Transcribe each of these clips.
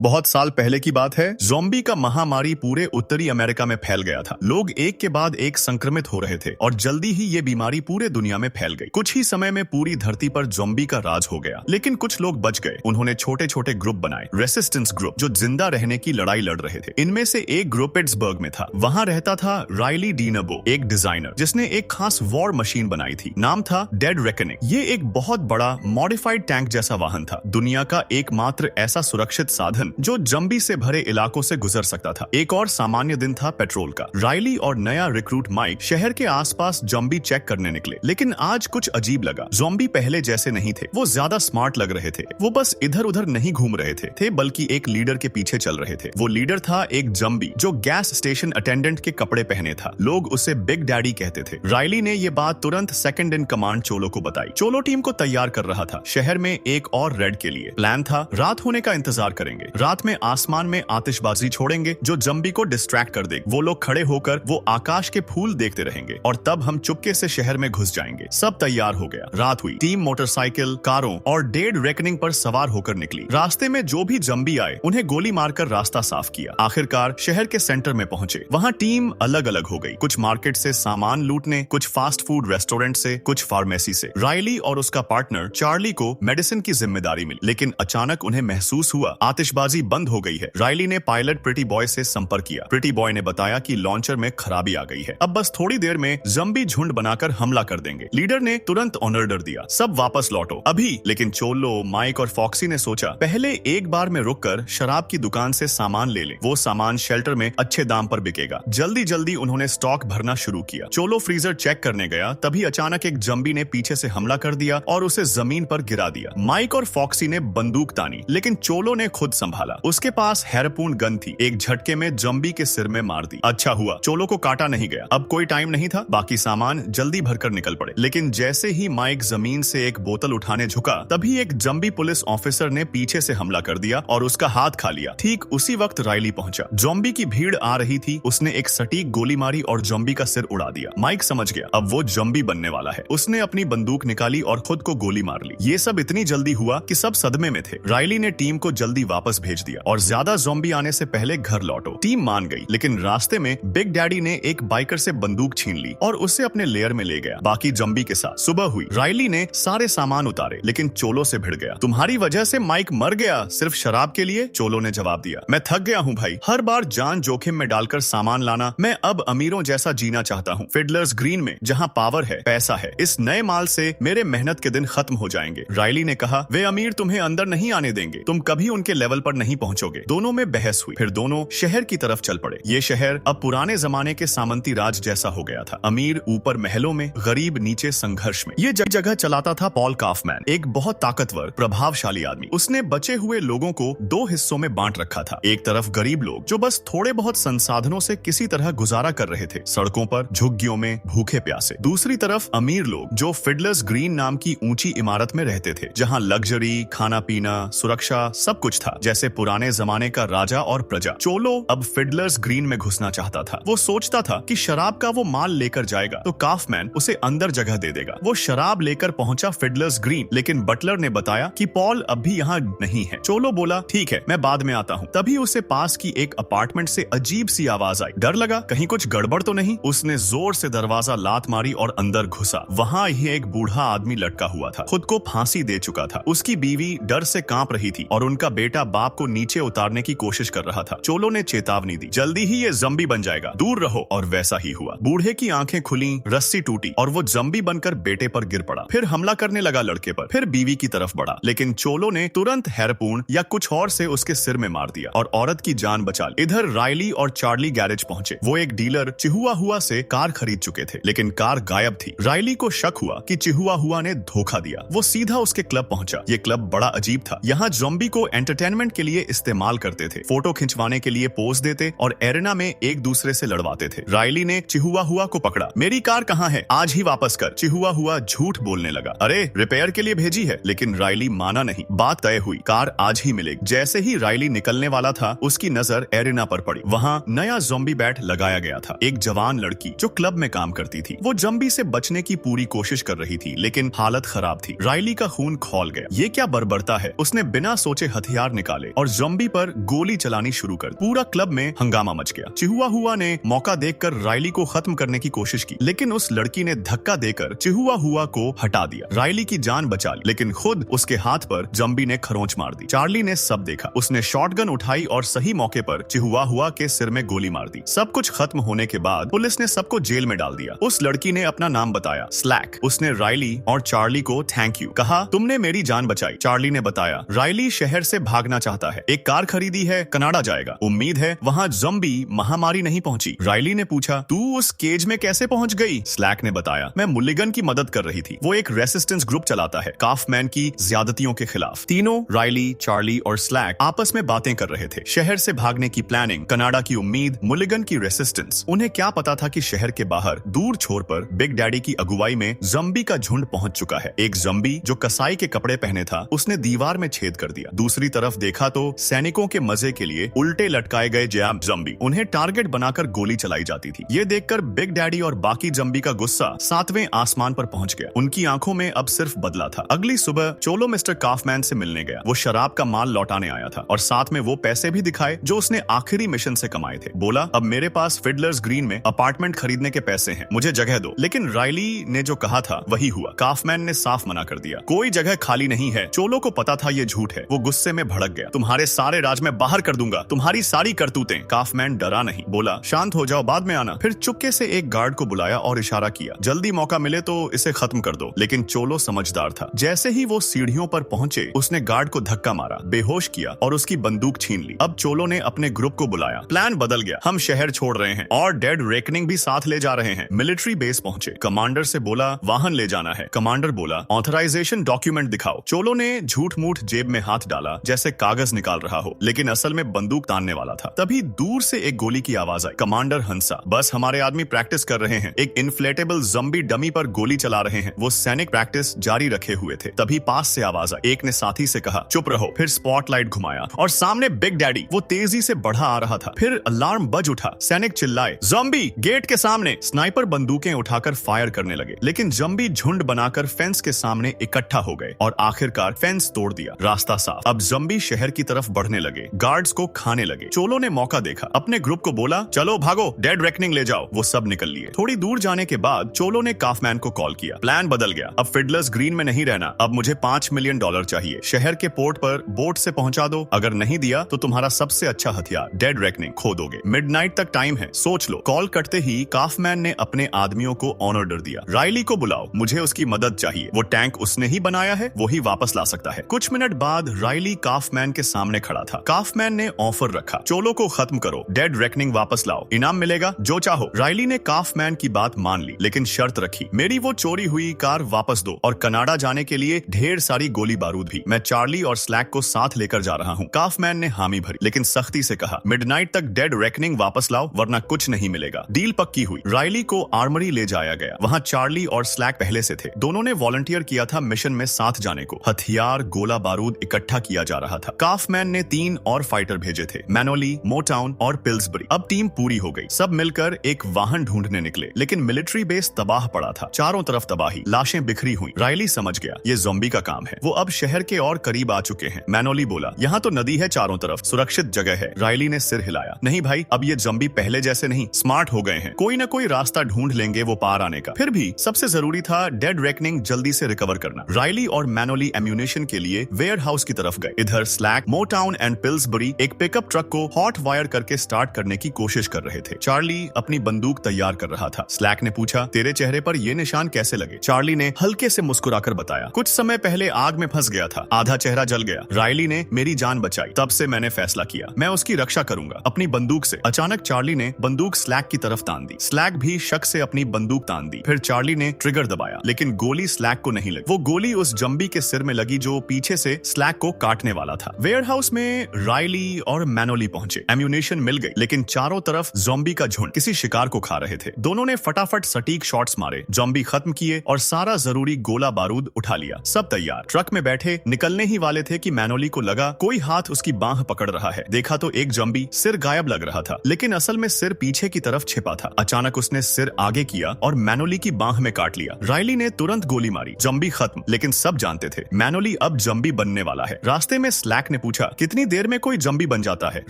बहुत साल पहले की बात है। ज़ॉम्बी का महामारी पूरे उत्तरी अमेरिका में फैल गया था। लोग एक के बाद एक संक्रमित हो रहे थे और जल्दी ही ये बीमारी पूरे दुनिया में फैल गई। कुछ ही समय में पूरी धरती पर ज़ॉम्बी का राज हो गया, लेकिन कुछ लोग बच गए। उन्होंने छोटे छोटे ग्रुप बनाए, रेसिस्टेंस ग्रुप, जो जिंदा रहने की लड़ाई लड़ रहे थे। इनमें से एक ग्रुप पिट्सबर्ग में था। वहां रहता था राइली डीनबो, एक डिजाइनर जिसने एक खास वॉर मशीन बनाई थी। नाम था डेड रेकनिंग। ये एक बहुत बड़ा मॉडिफाइड टैंक जैसा वाहन था, दुनिया का एकमात्र ऐसा सुरक्षित साधन जो ज़ॉम्बी से भरे इलाकों से गुजर सकता था। एक और सामान्य दिन था पेट्रोल का। राइली और नया रिक्रूट माइक शहर के आसपास ज़ॉम्बी चेक करने निकले, लेकिन आज कुछ अजीब लगा। ज़ॉम्बी पहले जैसे नहीं थे। वो ज्यादा स्मार्ट लग रहे थे। वो बस इधर उधर नहीं घूम रहे थे बल्कि एक लीडर के पीछे चल रहे थे। वो लीडर था एक ज़ॉम्बी जो गैस स्टेशन अटेंडेंट के कपड़े पहने था। लोग उसे बिग डैडी कहते थे। राइली ने ये बात तुरंत सेकंड इन कमांड चोलो को बताई। चोलो टीम को तैयार कर रहा था शहर में एक और रेड के लिए। प्लान था रात होने का इंतजार करेंगे। रात में आसमान में आतिशबाजी छोड़ेंगे जो ज़ॉम्बी को डिस्ट्रैक्ट कर देगी। वो लोग खड़े होकर वो आकाश के फूल देखते रहेंगे और तब हम चुपके से शहर में घुस जाएंगे। सब तैयार हो गया। रात हुई। टीम मोटरसाइकिल, कारों और डेड रेकनिंग पर सवार होकर निकली। रास्ते में जो भी ज़ॉम्बी आए उन्हें गोली मारकर रास्ता साफ किया। आखिरकार शहर के सेंटर में पहुंचे। वहां टीम अलग अलग हो गई। कुछ मार्केट से सामान लूटने, कुछ फास्ट फूड रेस्टोरेंट से, कुछ फार्मेसी से। राइली और उसका पार्टनर चार्ली को मेडिसिन की जिम्मेदारी मिली, लेकिन अचानक उन्हें महसूस हुआ आतिशबाजी बंद हो गई है। राइली ने पायलट प्रिटी बॉय से संपर्क किया। प्रिटी बॉय ने बताया कि लॉन्चर में खराबी आ गई है। अब बस थोड़ी देर में ज़ॉम्बी झुंड बनाकर हमला कर देंगे। लीडर ने तुरंत ऑर्डर दिया, सब वापस लौटो अभी। लेकिन चोलो, माइक और फॉक्सी ने सोचा पहले एक बार में रुककर शराब की दुकान से सामान ले लें। वो सामान शेल्टर में अच्छे दाम पर बिकेगा। जल्दी जल्दी उन्होंने स्टॉक भरना शुरू किया। चोलो फ्रीजर चेक करने गया, तभी अचानक एक ज़ॉम्बी ने पीछे से हमला कर दिया और उसे जमीन पर गिरा दिया। माइक और फॉक्सी ने बंदूक तानी, लेकिन चोलो ने खुद संभाला। उसके पास हैरपून गन थी। एक झटके में ज़ॉम्बी के सिर में मार दी। अच्छा हुआ चोलो को काटा नहीं गया। अब कोई टाइम नहीं था। बाकी सामान जल्दी भरकर निकल पड़े। लेकिन जैसे ही माइक जमीन से एक बोतल उठाने झुका, तभी एक ज़ॉम्बी पुलिस ऑफिसर ने पीछे से हमला कर दिया और उसका हाथ खा लिया। ठीक उसी वक्त राइली पहुंचा। ज़ॉम्बी की भीड़ आ रही थी। उसने एक सटीक गोली मारी और ज़ॉम्बी का सिर उड़ा दिया। माइक समझ गया अब वो ज़ॉम्बी बनने वाला है। उसने अपनी बंदूक निकाली और खुद को गोली मार ली। ये सब इतनी जल्दी हुआ कि सब सदमे में थे। राइली ने टीम को जल्दी वापस भेज दिया और ज्यादा ज़ॉम्बी आने से पहले घर लौटो। टीम मान गई, लेकिन रास्ते में बिग डैडी ने एक बाइकर से बंदूक छीन ली और उसे अपने लेयर में ले गया, बाकी ज़ॉम्बी के साथ। सुबह हुई। राइली ने सारे सामान उतारे, लेकिन चोलो से भिड़ गया। तुम्हारी वजह से माइक मर गया, सिर्फ शराब के लिए? चोलो ने जवाब दिया। मैं थक गया हूँ भाई, हर बार जान जोखिम में डालकर सामान लाना। मैं अब अमीरों जैसा जीना चाहता हूँ, फिडलर्स ग्रीन में, जहाँ पावर है, पैसा है। इस नए माल से मेरे मेहनत के दिन खत्म हो जाएंगे। राइली ने कहा, वे अमीर तुम्हें अंदर नहीं आने देंगे, तुम कभी उनके लेवल पर नहीं पहुंचोगे। दोनों में बहस हुई। फिर दोनों शहर की तरफ चल पड़े। ये शहर अब पुराने जमाने के सामंती राज जैसा हो गया था। अमीर ऊपर महलों में, गरीब नीचे संघर्ष में। ये जगह चलाता था पॉल काफमैन, एक बहुत ताकतवर, प्रभावशाली आदमी। उसने बचे हुए लोगों को दो हिस्सों में बांट रखा था। एक तरफ गरीब लोग जो बस थोड़े बहुत संसाधनों से किसी तरह गुजारा कर रहे थे, सड़कों पर, झुग्गियों में, भूखे प्यासे। दूसरी तरफ अमीर लोग जो फिडलर्स ग्रीन नाम की ऊंची इमारत में रहते थे, जहां लग्जरी, खाना पीना, सुरक्षा, सब कुछ था, जैसे पुराने जमाने का राजा और प्रजा। चोलो अब फिडलर्स ग्रीन में घुसना चाहता था। वो सोचता था कि शराब का वो माल लेकर जाएगा तो काफमैन उसे अंदर जगह दे देगा। वो शराब लेकर पहुंचा फिडलर्स ग्रीन, लेकिन बटलर ने बताया कि पॉल अभी यहाँ नहीं है। चोलो बोला, ठीक है, मैं बाद में आता हूँ। तभी उसे पास की एक अपार्टमेंट से अजीब सी आवाज आई। डर लगा कहीं कुछ गड़बड़ तो नहीं। उसने जोर से दरवाजा लात मारी और अंदर घुसा। वहाँ ही एक बूढ़ा आदमी लटका हुआ था, खुद को फांसी दे चुका था। उसकी बीवी डर से कांप रही थी और उनका बेटा बाप को नीचे उतारने की कोशिश कर रहा था। चोलो ने चेतावनी दी, जल्दी ही ये ज़ॉम्बी बन जाएगा, दूर रहो। और वैसा ही हुआ। बूढ़े की आंखें खुली, रस्सी टूटी और वो ज़ॉम्बी बनकर बेटे पर गिर पड़ा। फिर हमला करने लगा लड़के पर, फिर बीवी की तरफ बढ़ा, लेकिन चोलो ने तुरंत हैरपून या कुछ और से उसके सिर में मार दिया और औरत की जान बचा ली। इधर राइली और चार्ली गैरेज पहुंचे। वो एक डीलर चिहुआहुआ से कार खरीद चुके थे, लेकिन कार गायब थी। राइली को शक हुआ कि चिहुआहुआ ने धोखा दिया। वो सीधा उसके क्लब पहुंचा। ये क्लब बड़ा अजीब था। यहाँ ज़ॉम्बी को एंटरटेनमेंट के लिए इस्तेमाल करते थे, फोटो खिंचवाने के लिए पोज देते और एरेना में एक दूसरे से लड़वाते थे। राइली ने चिहुआहुआ को पकड़ा। मेरी कार कहाँ है? आज ही वापस कर। चिहुआहुआ झूठ बोलने लगा। अरे रिपेयर के लिए भेजी है। लेकिन राइली माना नहीं। बात तय हुई, कार आज ही मिलेगी। जैसे ही राइली निकलने वाला था, उसकी नजर एरेना पर पड़ी। वहाँ नया ज़ॉम्बी बैट लगाया गया था। एक जवान लड़की जो क्लब में काम करती थी। वो ज़ॉम्बी से बचने की पूरी कोशिश कर रही थी, लेकिन हालत खराब थी। राइली का खून खौल गया। ये क्या बर्बरता है? उसने बिना सोचे हथियार निकाले गए और जॉम्बी पर गोली चलानी शुरू कर। पूरा क्लब में हंगामा मच गया। चिहुआहुआ ने मौका देखकर रायली को खत्म करने की कोशिश की, लेकिन उस लड़की ने धक्का देकर चिहुआहुआ को हटा दिया। रायली की जान बचा ली, लेकिन खुद उसके हाथ पर जॉम्बी ने खरोंच मार दी। चार्ली ने सब देखा। उसने शॉटगन उठाई और सही मौके पर चिहुआहुआ के सिर में गोली मार दी। सब कुछ खत्म होने के बाद पुलिस ने सबको जेल में डाल दिया। उस लड़की ने अपना नाम बताया, स्लैक। उसने रायली और चार्ली को थैंक यू कहा, तुमने मेरी जान बचाई। चार्ली ने बताया, रायली शहर से भागना चाहता है, एक कार खरीदी है, कनाडा जाएगा। उम्मीद है वहाँ ज़ॉम्बी महामारी नहीं पहुंची। रायली ने पूछा, तू उस केज में कैसे पहुंच गई? स्लैक ने बताया, मैं मुल्लिगन की मदद कर रही थी। वो एक रेसिस्टेंस ग्रुप चलाता है काफमैन की ज्यादतियों के खिलाफ। तीनों, रायली, चार्ली और स्लैक, आपस में बातें कर रहे थे। शहर से भागने की प्लानिंग, कनाडा की उम्मीद, मुल्लिगन की रेसिस्टेंस। उन्हें क्या पता था कि शहर के बाहर दूर छोर पर बिग डैडी की अगुवाई में ज़ॉम्बी का झुंड पहुंच चुका है। एक ज़ॉम्बी जो कसाई के कपड़े पहने था, उसने दीवार में छेद कर दिया। दूसरी तरफ देखा तो सैनिकों के मजे के लिए उल्टे लटकाए गए जैम ज़ॉम्बी, उन्हें टारगेट बनाकर गोली चलाई जाती थी। ये देखकर बिग डैडी और बाकी ज़ॉम्बी का गुस्सा 7वें आसमान पर पहुंच गया। उनकी आंखों में अब सिर्फ बदला था। अगली सुबह चोलो मिस्टर काफमैन से मिलने गया। वो शराब का माल लौटाने आया था और साथ में वो पैसे भी दिखाए जो उसने आखिरी मिशन से कमाए थे। बोला, अब मेरे पास फिडलर्स ग्रीन में अपार्टमेंट खरीदने के पैसे हैं, मुझे जगह दो। लेकिन रायली ने जो कहा था वही हुआ। काफमैन ने साफ मना कर दिया, कोई जगह खाली नहीं है। चोलो को पता था ये झूठ है। वो गुस्से में भड़क गया, तुम्हारे सारे राज में बाहर कर दूंगा, तुम्हारी सारी करतूतें। काफमैन डरा नहीं, बोला, शांत हो जाओ, बाद में आना। फिर चुपके से एक गार्ड को बुलाया और इशारा किया, जल्दी मौका मिले तो इसे खत्म कर दो। लेकिन चोलो समझदार था। जैसे ही वो सीढ़ियों पर पहुंचे, उसने गार्ड को धक्का मारा, बेहोश किया और उसकी बंदूक छीन ली। अब चोलो ने अपने ग्रुप को बुलाया। प्लान बदल गया, हम शहर छोड़ रहे हैं और डेड रेकनिंग भी साथ ले जा रहे हैं। मिलिट्री बेस पहुंचे। कमांडर से बोला, वाहन ले जाना है। कमांडर बोला, ऑथराइजेशन डॉक्यूमेंट दिखाओ। चोलो ने झूठ मूठ जेब में हाथ डाला जैसे कागज निकाल रहा हो, लेकिन असल में बंदूक तानने वाला था। तभी दूर से एक गोली की आवाज आई। कमांडर हंसा, बस हमारे आदमी प्रैक्टिस कर रहे हैं, एक इन्फ्लेटेबल ज़ॉम्बी डमी पर गोली चला रहे हैं। वो सैनिक प्रैक्टिस जारी रखे हुए थे। तभी पास से आवाज आई। एक ने साथी से कहा, चुप रहो। फिर स्पॉटलाइट घुमाया और सामने बिग डैडी, वो तेजी से बढ़ा आ रहा था। फिर अलार्म बज उठा। सैनिक चिल्लाए, ज़ॉम्बी गेट के सामने। स्नाइपर बंदूकें उठाकर फायर करने लगे, लेकिन ज़ॉम्बी झुंड बनाकर फेंस के सामने इकट्ठा हो गए और आखिरकार फेंस तोड़ दिया। रास्ता साफ। अब ज़ॉम्बी शहर की तरफ बढ़ने लगे, गार्ड्स को खाने लगे। चोलो ने मौका देखा, अपने ग्रुप को बोला, चलो भागो, डेड रेकनिंग ले जाओ। वो सब निकल लिए। थोड़ी दूर जाने के बाद चोलो ने काफमैन को कॉल किया। प्लान बदल गया, अब फिडलर्स ग्रीन में नहीं रहना, अब मुझे $5 मिलियन चाहिए। शहर के पोर्ट पर बोट से पहुंचा दो, अगर नहीं दिया तो तुम्हारा सबसे अच्छा हथियार डेड रेकनिंग खो दोगे। मिडनाइट तक टाइम है, सोच लो। कॉल करते ही काफमैन ने अपने आदमियों को ऑन ऑर्डर दिया, रायली को बुलाओ, मुझे उसकी मदद चाहिए। वो टैंक उसने ही बनाया है, वो ही वापस ला सकता है। कुछ मिनट बाद रायली काफमैन के सामने खड़ा था। काफमैन ने ऑफर रखा, चोलो को खत्म करो, डेड रेकनिंग वापस लाओ, इनाम मिलेगा, जो चाहो। रायली ने काफमैन की बात मान ली, लेकिन शर्त रखी, मेरी वो चोरी हुई कार वापस दो और कनाडा जाने के लिए ढेर सारी गोली बारूद भी। मैं चार्ली और स्लैक को साथ लेकर जा रहा हूँ। काफमैन ने हामी भरी, लेकिन सख्ती से कहा, मिडनाइट तक डेड रेकनिंग वापस लाओ, वरना कुछ नहीं मिलेगा। डील पक्की हुई। रायली को आर्मरी ले जाया गया। वहाँ चार्ली और स्लैक पहले से थे। दोनों ने वॉलंटियर किया था मिशन में साथ जाने को। हथियार, गोला बारूद इकट्ठा किया जा रहा था। काफमैन ने 3 और फाइटर भेजे थे, मैनोली, मोटाउन और पिल्सबरी। अब टीम पूरी हो गई। सब मिलकर एक वाहन ढूंढने निकले, लेकिन मिलिट्री बेस तबाह पड़ा था। चारों तरफ तबाही, लाशें बिखरी हुई। रायली समझ गया, ये ज़ॉम्बी का काम है। वो अब शहर के और करीब आ चुके हैं। मैनोली बोला, यहाँ तो नदी है चारों तरफ, सुरक्षित जगह है। रायली ने सिर हिलाया, नहीं भाई, अब ये ज़ॉम्बी पहले जैसे नहीं, स्मार्ट हो गए हैं, कोई ना कोई रास्ता ढूंढ लेंगे वो पार आने का। फिर भी सबसे जरूरी था डेड रेकनिंग जल्दी से रिकवर करना। रायली और मैनोली एम्यूनेशन के लिए वेयर हाउस की तरफ गए। इधर स्लैक, मोटाउन एंड पिल्सबरी एक पिकअप ट्रक को हॉट वायर करके स्टार्ट करने की कोशिश कर रहे थे। चार्ली अपनी बंदूक तैयार कर रहा था। स्लैक ने पूछा, तेरे चेहरे पर ये निशान कैसे लगे? चार्ली ने हल्के से मुस्कुराकर बताया, कुछ समय पहले आग में फंस गया था, आधा चेहरा जल गया। रायली ने मेरी जान बचाई, तब से मैंने फैसला किया, मैं उसकी रक्षा करूंगा अपनी बंदूक से। अचानक चार्ली ने बंदूक स्लैक की तरफ तान दी। स्लैक भी शक से अपनी बंदूक तान दी। फिर चार्ली ने ट्रिगर दबाया, लेकिन गोली स्लैक को नहीं लगी। वो गोली उस ज़ॉम्बी के सिर में लगी जो पीछे से स्लैक को काटने वाला था। वेयरहाउस में रायली और मैनोली पहुंचे। एम्यूनेशन मिल गई, लेकिन चारों तरफ ज़ॉम्बी का झुंड किसी शिकार को खा रहे थे। दोनों ने फटाफट सटीक शॉट्स मारे, ज़ॉम्बी खत्म किए और सारा जरूरी गोला बारूद उठा लिया। सब तैयार। ट्रक में बैठे निकलने ही वाले थे कि मैनोली को लगा कोई हाथ उसकी बांह पकड़ रहा है। देखा तो एक ज़ॉम्बी सिर गायब लग रहा था, लेकिन असल में सिर पीछे की तरफ छिपा था। अचानक उसने सिर आगे किया और मैनोली की बांह में काट लिया। रायली ने तुरंत गोली मारी। ज़ॉम्बी खत्म, लेकिन सब जानते थे मैनोली अब ज़ॉम्बी बनने वाला है। रास्ते में स्लैक ने पूछा, कितनी देर में कोई जम्बी बन जाता है?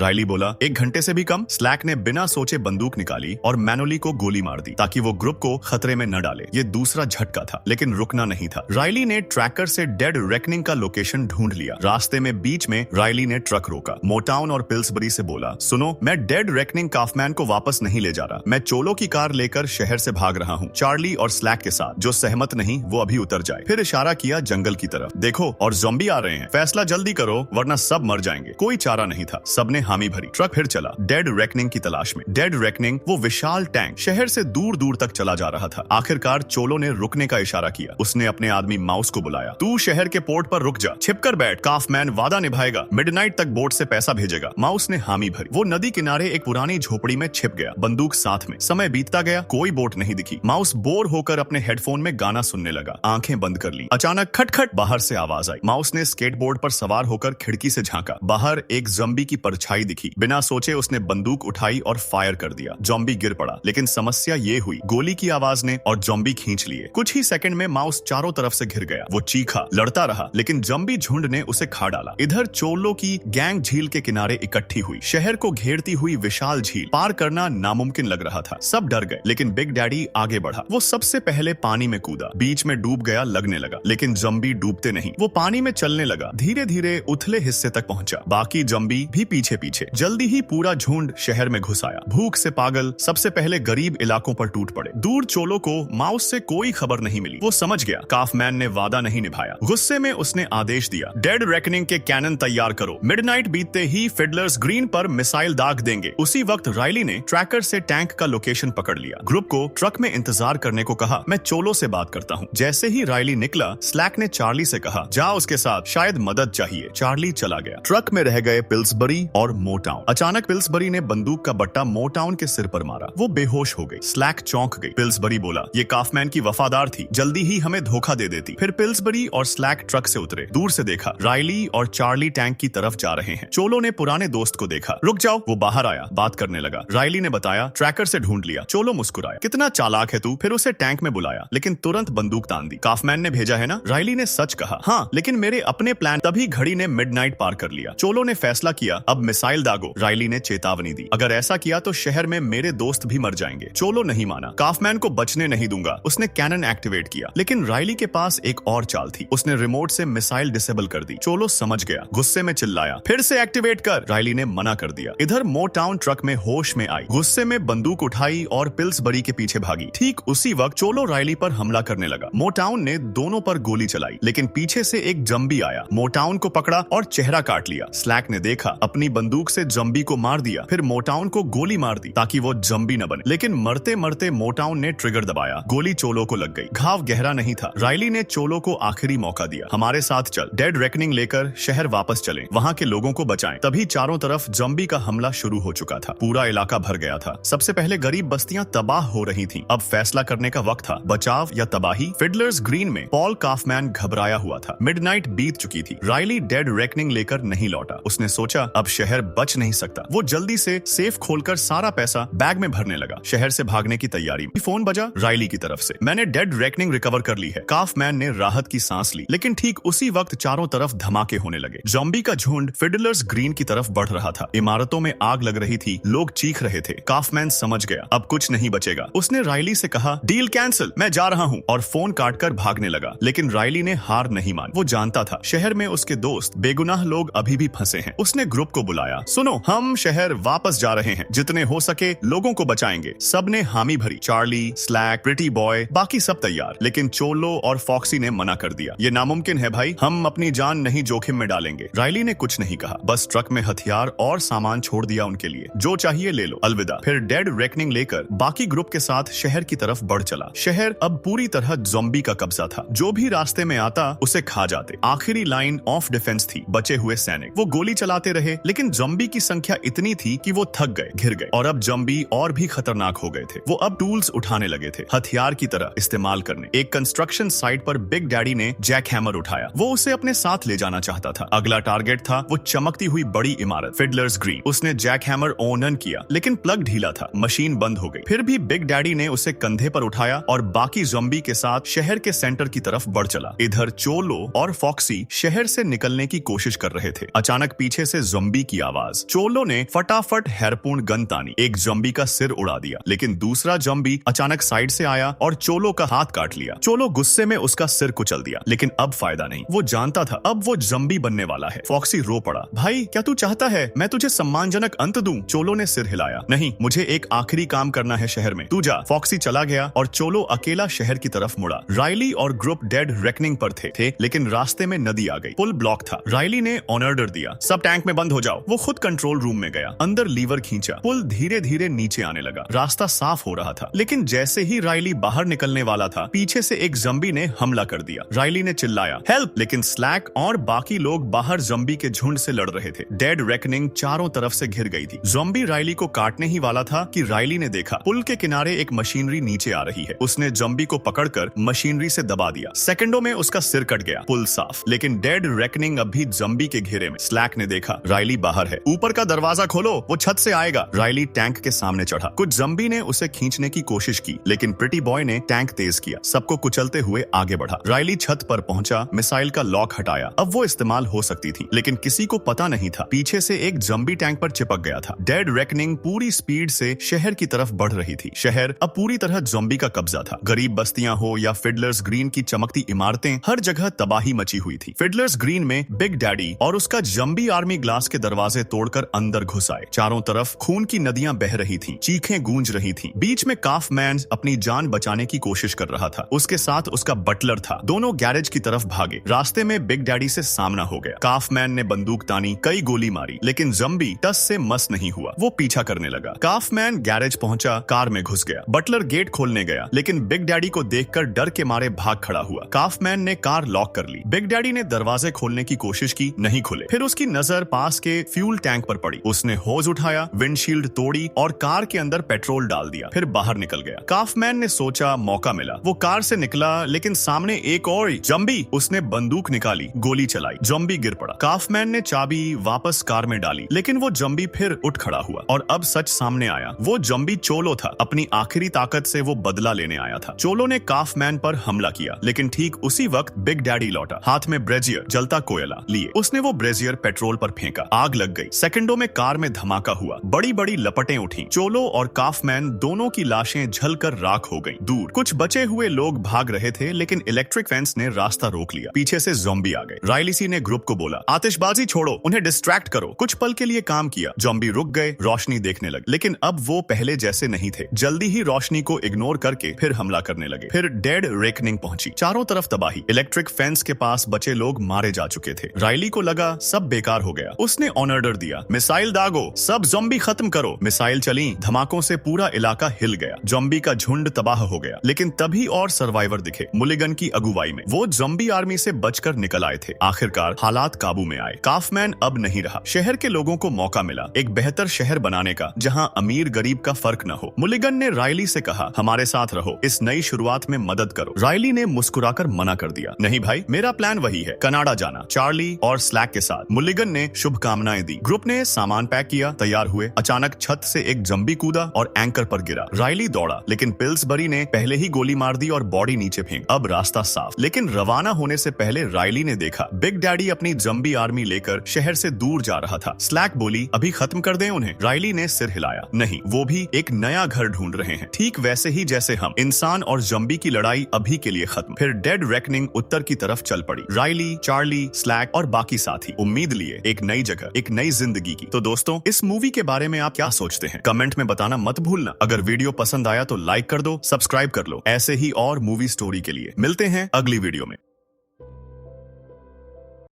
राइली बोला, 1 घंटे से भी कम। स्लैक ने बिना सोचे बंदूक निकाली और मैनुअली को गोली मार दी ताकि वो ग्रुप को खतरे में न डाले। ये दूसरा झटका था, लेकिन रुकना नहीं था। राइली ने ट्रैकर से डेड रेकनिंग का लोकेशन ढूंढ लिया। रास्ते में बीच में राइली ने ट्रक रोका। मोटाउन और पिल्सबरी से बोला, सुनो, मैं डेड रेकनिंग काफमैन को वापस नहीं ले जा रहा। मैं चोलो की कार लेकर शहर से भाग रहा हूँ, चार्ली और स्लैक के साथ। जो सहमत नहीं वो अभी उतर जाए। फिर इशारा किया जंगल की तरफ। देखो, और ज़ॉम्बी आ रहे हैं, फैसला जल्दी करो वरना सब मर जाएंगे। कोई चारा नहीं था, सबने हामी भरी। ट्रक फिर चला डेड रेकनिंग की तलाश में। डेड रेकनिंग, वो विशाल टैंक शहर से दूर दूर तक चला जा रहा था। आखिरकार चोलो ने रुकने का इशारा किया। उसने अपने आदमी माउस को बुलाया, तू शहर के पोर्ट पर रुक जा, छिपकर बैठ, काफमैन वादा निभाएगा, मिडनाइट तक बोट से पैसा भेजेगा। माउस ने हामी भरी। वो नदी किनारे एक पुरानी झोपड़ी में छिप गया, बंदूक साथ में। समय बीतता गया, कोई बोट नहीं दिखी। माउस बोर होकर अपने हेडफोन में गाना सुनने लगा। आंखें बंद कर ली। अचानक खटखट बाहर से आवाज आई। माउस ने स्केटबोर्ड पर सवार होकर खिड़की से झांका। बाहर एक ज़ॉम्बी की परछाई दिखी। बिना सोचे उसने बंदूक उठाई और फायर कर दिया। ज़ॉम्बी गिर पड़ा, लेकिन समस्या ये हुई, गोली की आवाज ने और ज़ॉम्बी खींच लिए। कुछ ही सेकंड में माउस चारों तरफ से घिर गया। वो चीखा, लड़ता रहा, लेकिन ज़ॉम्बी झुंड ने उसे खा डाला। इधर चोलो की गैंग झील के किनारे इकट्ठी हुई। शहर को घेरती हुई विशाल झील पार करना नामुमकिन लग रहा था। सब डर गए, लेकिन बिग डैडी आगे बढ़ा। वो सबसे पहले पानी में कूदा, बीच में डूब गया, लगने लगा, लेकिन ज़ॉम्बी डूबते नहीं। वो पानी में चलने लगा, धीरे धीरे उथले हिस्से तक पहुंचा। बाकी ज़ॉम्बी भी पीछे पीछे। जल्दी ही पूरा झुंड शहर में घुस आया। भूख से पागल सबसे पहले गरीब इलाकों पर टूट पड़े। दूर चोलो को माउस से कोई खबर नहीं मिली। वो समझ गया काफमैन ने वादा नहीं निभाया। गुस्से में उसने आदेश दिया, डेड रेकनिंग के कैनन तैयार करो। मिडनाइट बीतते ही फिडलर्स ग्रीन पर मिसाइल दाग देंगे। उसी वक्त राइली ने ट्रैकर से टैंक का लोकेशन पकड़ लिया। ग्रुप को ट्रक में इंतजार करने को कहा। मैं चोलो से बात करता हूँ। जैसे ही राइली निकला, स्लैक ने चार्ली से कहा, जा उसके साथ, शायद मदद चाहिए। चार्ली चला गया। ट्रक में रह गए पिल्सबरी और मोटाउन। अचानक पिल्सबरी ने बंदूक का बट्टा मोटाउन के सिर पर मारा। वो बेहोश हो गई। स्लैक चौंक गई। पिल्सबरी बोला, ये काफमैन की वफादार थी, जल्दी ही हमें धोखा दे देती। फिर पिल्सबरी और स्लैक ट्रक से उतरे। दूर से देखा, राइली और चार्ली टैंक की तरफ जा रहे हैं। चोलो ने पुराने दोस्त को देखा। रुक जाओ। वो बाहर आया, बात करने लगा। राइली ने बताया, ट्रैकर से ढूंढ लिया। चोलो मुस्कुराया, कितना चालाक है तू। फिर उसे टैंक में बुलाया, लेकिन तुरंत बंदूक तान दी। काफमैन ने भेजा है ना? राइली ने सच कहा। हाँ, लेकिन मेरे अपने प्लान। तभी घड़ी ने मिडनाइट पार कर लिया। चोलो ने फैसला किया, अब मिसाइल दागो। राइली ने चेतावनी दी, अगर ऐसा किया तो शहर में मेरे दोस्त भी मर जाएंगे। चोलो नहीं माना। काफमैन को बचने नहीं दूंगा। उसने कैनन एक्टिवेट किया, लेकिन राइली के पास एक और चाल थी। उसने रिमोट से मिसाइल डिसेबल कर दी। चोलो समझ गया, गुस्से में चिल्लाया, फिर से एक्टिवेट कर। राइली ने मना कर दिया। इधर मोटाउन ट्रक में होश में आई, गुस्से में बंदूक उठाई और पिल्सबरी के पीछे भागी। ठीक उसी वक्त चोलो राइली पर हमला करने लगा। मोटाउन ने दोनों पर गोली चलाई, लेकिन पीछे से एक ज़ॉम्बी आया, मोटाउन को पकड़ा और चेहरा काट लिया। स्लैक ने देखा, अपनी बंदूक से ज़ॉम्बी को मार दिया, फिर मोटाउन को गोली मार दी ताकि वो ज़ॉम्बी न बने। लेकिन मरते मरते मोटाउन ने ट्रिगर दबाया, गोली चोलो को लग गई। घाव गहरा नहीं था। राइली ने चोलो को आखिरी मौका दिया, हमारे साथ चल, डेड रेकनिंग लेकर शहर वापस चलें, वहां के लोगों को बचाएं। तभी चारों तरफ ज़ॉम्बी का हमला शुरू हो चुका था। पूरा इलाका भर गया था। सबसे पहले गरीब बस्तियां तबाह हो रही थीं। अब फैसला करने का वक्त था, बचाव या तबाही। फिडलर्स ग्रीन में पॉल काफमैन घबराया हुआ था। मिडनाइट बीत चुकी थी। राइली डेड रेकनिंग लेकर नहीं लौटा। उसने सोचा, अब शहर बच नहीं सकता। वो जल्दी से सेफ खोलकर सारा पैसा बैग में भरने लगा। शहर से भागने की तैयारी में फोन बजा राइली की तरफ से, मैंने डेड रेकनिंग रिकवर कर ली है। काफमैन ने राहत की सांस ली, लेकिन ठीक उसी वक्त चारों तरफ धमाके होने लगे। ज़ॉम्बी का झुंड फिडलर्स ग्रीन की तरफ बढ़ रहा था। इमारतों में आग लग रही थी, लोग चीख रहे थे। काफमैन समझ गया, अब कुछ नहीं बचेगा। उसने राइली से कहा, डील कैंसिल, मैं जा रहा हूँ, और फोन काटकर भागने लगा। लेकिन राइली ने हार नहीं मानी। वो जानता था शहर में उसके दोस्त बेगुनाह लोग अभी भी फंसे हैं। उसने ग्रुप को बुलाया, सुनो, हम शहर वापस जा रहे हैं, जितने हो सके लोगों को बचाएंगे। सबने हामी भरी। चार्ली, स्लैक, प्रिटी बॉय, बाकी सब तैयार। लेकिन चोलो और फॉक्सी ने मना कर दिया, ये नामुमकिन है भाई, हम अपनी जान नहीं जोखिम में डालेंगे। राइली ने कुछ नहीं कहा, बस ट्रक में हथियार और सामान छोड़ दिया उनके लिए, जो चाहिए ले लो, अलविदा। फिर डेड रेकनिंग लेकर बाकी ग्रुप के साथ शहर की तरफ बढ़ चला। शहर अब पूरी तरह ज़ॉम्बी का कब्जा था। जो भी रास्ते में आता उसे खा जाते। आखिरी लाइन ऑफ डिफेंस थी, बचे हुए सैनिक। वो गोली चलाते रहे, लेकिन ज़ॉम्बी की संख्या इतनी थी कि वो थक गए, घिर गए, और अब ज़ॉम्बी और भी खतरनाक हो गए थे। वो अब टूल्स उठाने लगे थे, हथियार की तरह इस्तेमाल करने। एक कंस्ट्रक्शन साइट पर बिग डैडी ने जैक हैमर उठाया। वो उसे अपने साथ ले जाना चाहता था। अगला टारगेट था वो चमकती हुई बड़ी इमारत, फिडलर्स ग्रीन। उसने जैक हैमर ऑन किया, लेकिन प्लग ढीला था, मशीन बंद हो गई। फिर भी बिग डैडी ने उसे कंधे पर उठाया और बाकी ज़ॉम्बी के साथ शहर के सेंटर की तरफ बढ़ चला। इधर चोलो और फॉक्सी शहर से निकलने की कोशिश कर रहे थे। अचानक पीछे से ज़ॉम्बी की आवाज। चोलो ने फटाफट हैरपून गन तानी, एक ज़ॉम्बी का सिर उड़ा दिया, लेकिन दूसरा ज़ॉम्बी अचानक साइड से आया और चोलो का हाथ काट लिया। चोलो गुस्से में उसका सिर कुचल दिया, लेकिन अब फायदा नहीं। वो जानता था अब वो ज़ॉम्बी बनने वाला है। फॉक्सी रो पड़ा। भाई क्या तू चाहता है मैं तुझे सम्मानजनक अंत दूं? चोलो ने सिर हिलाया। नहीं, मुझे एक आखिरी काम करना है शहर में, तू जा। फॉक्सी चला गया और चोलो अकेला शहर की तरफ मुड़ा। राइली और ग्रुप डेड रेकनिंग पर थे, लेकिन रास्ते में नदी आ गई। पुल ब्लॉक था। राइली ने ऑर्डर दिया, सब टैंक में बंद हो जाओ। वो खुद कंट्रोल रूम में गया, अंदर लीवर खींचा। पुल धीरे धीरे नीचे आने लगा। रास्ता साफ हो रहा था, लेकिन जैसे ही राइली बाहर निकलने वाला था, पीछे से एक ज़ॉम्बी ने हमला कर दिया। राइली ने चिल्लाया हेल्प, लेकिन स्लैक और बाकी लोग बाहर ज़ॉम्बी के झुंड से लड़ रहे थे। डेड रेकनिंग चारों तरफ से घिर गई थी। ज़ॉम्बी राइली को काटने ही वाला था कि राइली ने देखा पुल के किनारे एक मशीनरी नीचे आ रही है। उसने ज़ॉम्बी को पकड़कर मशीनरी से दबा दिया। सेकंडों में उसका सिर कट गया। पुल साफ, लेकिन डेड रेकनिंग अब भी ज़ॉम्बी के घेरे में। स्लैक ने देखा राइली बाहर है। ऊपर का दरवाजा खोलो, वो छत से आएगा। राइली टैंक के सामने चढ़ा। कुछ ज़ॉम्बी ने उसे खींचने की कोशिश की, लेकिन प्रिटी बॉय ने टैंक तेज किया, सबको कुचलते हुए आगे बढ़ा। राइली छत पर पहुंचा, मिसाइल का लॉक हटाया। अब वो इस्तेमाल हो सकती थी, लेकिन किसी को पता नहीं था पीछे से एक ज़ॉम्बी टैंक पर चिपक गया था। डेड रेकनिंग पूरी स्पीड से शहर की तरफ बढ़ रही थी। शहर अब पूरी तरह ज़ॉम्बी का कब्जा था। गरीब बस्तियां हो या फिडलर्स ग्रीन की चमकती इमारतें, हर जगह तबाही मची हुई थी। फिडलर्स ग्रीन में बिग डैडी और उसका ज़ॉम्बी आर्मी ग्लास के दरवाजे तोड़कर अंदर घुस आए। चारों तरफ खून की नदियां बह रही थीं, चीखें गूंज रही थीं। बीच में काफमैन अपनी जान बचाने की कोशिश कर रहा था। उसके साथ उसका बटलर था। दोनों गैरेज की तरफ भागे। रास्ते में बिग डैडी से सामना हो गया। काफमैन ने बंदूक तानी, कई गोली मारी, लेकिन ज़ॉम्बी टस से मस नहीं हुआ। वो पीछा करने लगा। काफमैन गैरेज पहुंचा, कार में घुस गया। बटलर गेट खोलने गया, लेकिन बिग डैडी को देखकर डर के मारे भाग खड़ा हुआ। काफमैन ने कार लॉक कर ली। बिग डैडी ने दरवाजे खोलने की कोशिश की, नहीं खुले। फिर उसकी नजर पास के फ्यूल टैंक पर पड़ी। उसने होज उठाया, विंडशील्ड तोड़ी और कार के अंदर पेट्रोल डाल दिया, फिर बाहर निकल गया। काफमैन ने सोचा मौका मिला। वो कार से निकला, लेकिन सामने एक और ज़ॉम्बी। उसने बंदूक निकाली, गोली चलाई, ज़ॉम्बी गिर पड़ा। काफमैन ने चाबी वापस कार में डाली, लेकिन वो ज़ॉम्बी फिर उठ खड़ा हुआ और अब सच सामने आया। वो ज़ॉम्बी चोलो था। अपनी आखिरी ताकत से वो बदला लेने आया था। चोलो ने काफमैन पर हमला किया, लेकिन ठीक उसी वक्त बिग डैडी लौटा, हाथ में ब्रेजियर, जलता कोयला लिए। उसने वो ब्रेजियर पेट्रोल पर फेंका, आग लग गई। सेकंडों में कार में धमाका हुआ, बड़ी बड़ी लपटें उठी। चोलो और काफमैन दोनों की लाशें जलकर राख हो गईं। दूर कुछ बचे हुए लोग भाग रहे थे, लेकिन इलेक्ट्रिक फेंस ने रास्ता रोक लिया। पीछे से ज़ॉम्बी आ गए। राइली ने ग्रुप को बोला आतिशबाजी छोड़ो, उन्हें डिस्ट्रैक्ट करो। कुछ पल के लिए काम किया। ज़ॉम्बी रुक गए, रोशनी देखने लगे, लेकिन अब वो पहले जैसे नहीं थे। जल्दी ही रोशनी को इग्नोर करके फिर हमला करने लगे। फिर डेड रेकनिंग पहुंची। चारों तरफ तबाही। इलेक्ट्रिक फेंस के पास बचे लोग मारे जा चुके थे। राइली को लगा सब बेकार हो गया। उसने ऑर्डर दिया, मिसाइल दागो, सब ज़ॉम्बी खत्म करो। मिसाइल चली, धमाकों से पूरा इलाका हिल गया। ज़ॉम्बी का झुंड तबाह हो गया, लेकिन तभी और सर्वाइवर दिखे, मुलिगन की अगुवाई में। वो ज़ॉम्बी आर्मी से बचकर निकल आए थे। आखिरकार हालात काबू में आए। काफमैन अब नहीं रहा। शहर के लोगों को मौका मिला एक बेहतर शहर बनाने का, जहां अमीर गरीब का फर्क न हो। मुलिगन ने राइली से कहा हमारे साथ रहो, इस नई शुरुआत में मदद करो। राइली ने मुस्कुराकर मना कर दिया, नहीं भाई, मेरा प्लान वही है, कनाडा जाना, चार्ली और स्लैक के साथ। मुलिगन ने शुभकामनाएं दी। ग्रुप ने सामान पैक किया, तैयार हुए। अचानक छत से एक ज़ॉम्बी कूदा और एंकर पर गिरा। राइली दौड़ा, लेकिन पिल्सबरी ने पहले ही गोली मार दी और बॉडी नीचे फेंक। अब रास्ता साफ, लेकिन रवाना होने से पहले राइली ने देखा बिग डैडी अपनी ज़ॉम्बी आर्मी लेकर शहर से दूर जा रहा था। स्लैक बोली अभी खत्म कर दें उन्हें। राइली ने सिर हिलाया, नहीं, वो भी एक नया घर ढूंढ रहे हैं, ठीक वैसे ही जैसे हम। इंसान और ज़ॉम्बी की लड़ाई अभी के लिए खत्म। फिर डेड रेकनिंग उत्तर की तरफ चल पड़ी। राइली, चार्ली, स्लैक और बाकी साथी उम्मीद लिए एक नई जगह, एक नई जिंदगी की। तो दोस्तों, इस मूवी के बारे में आप क्या सोचते हैं? कमेंट में बताना मत भूलना। अगर वीडियो पसंद आया तो लाइक कर दो, सब्सक्राइब कर लो। ऐसे ही और मूवी स्टोरी के लिए मिलते हैं अगली वीडियो में।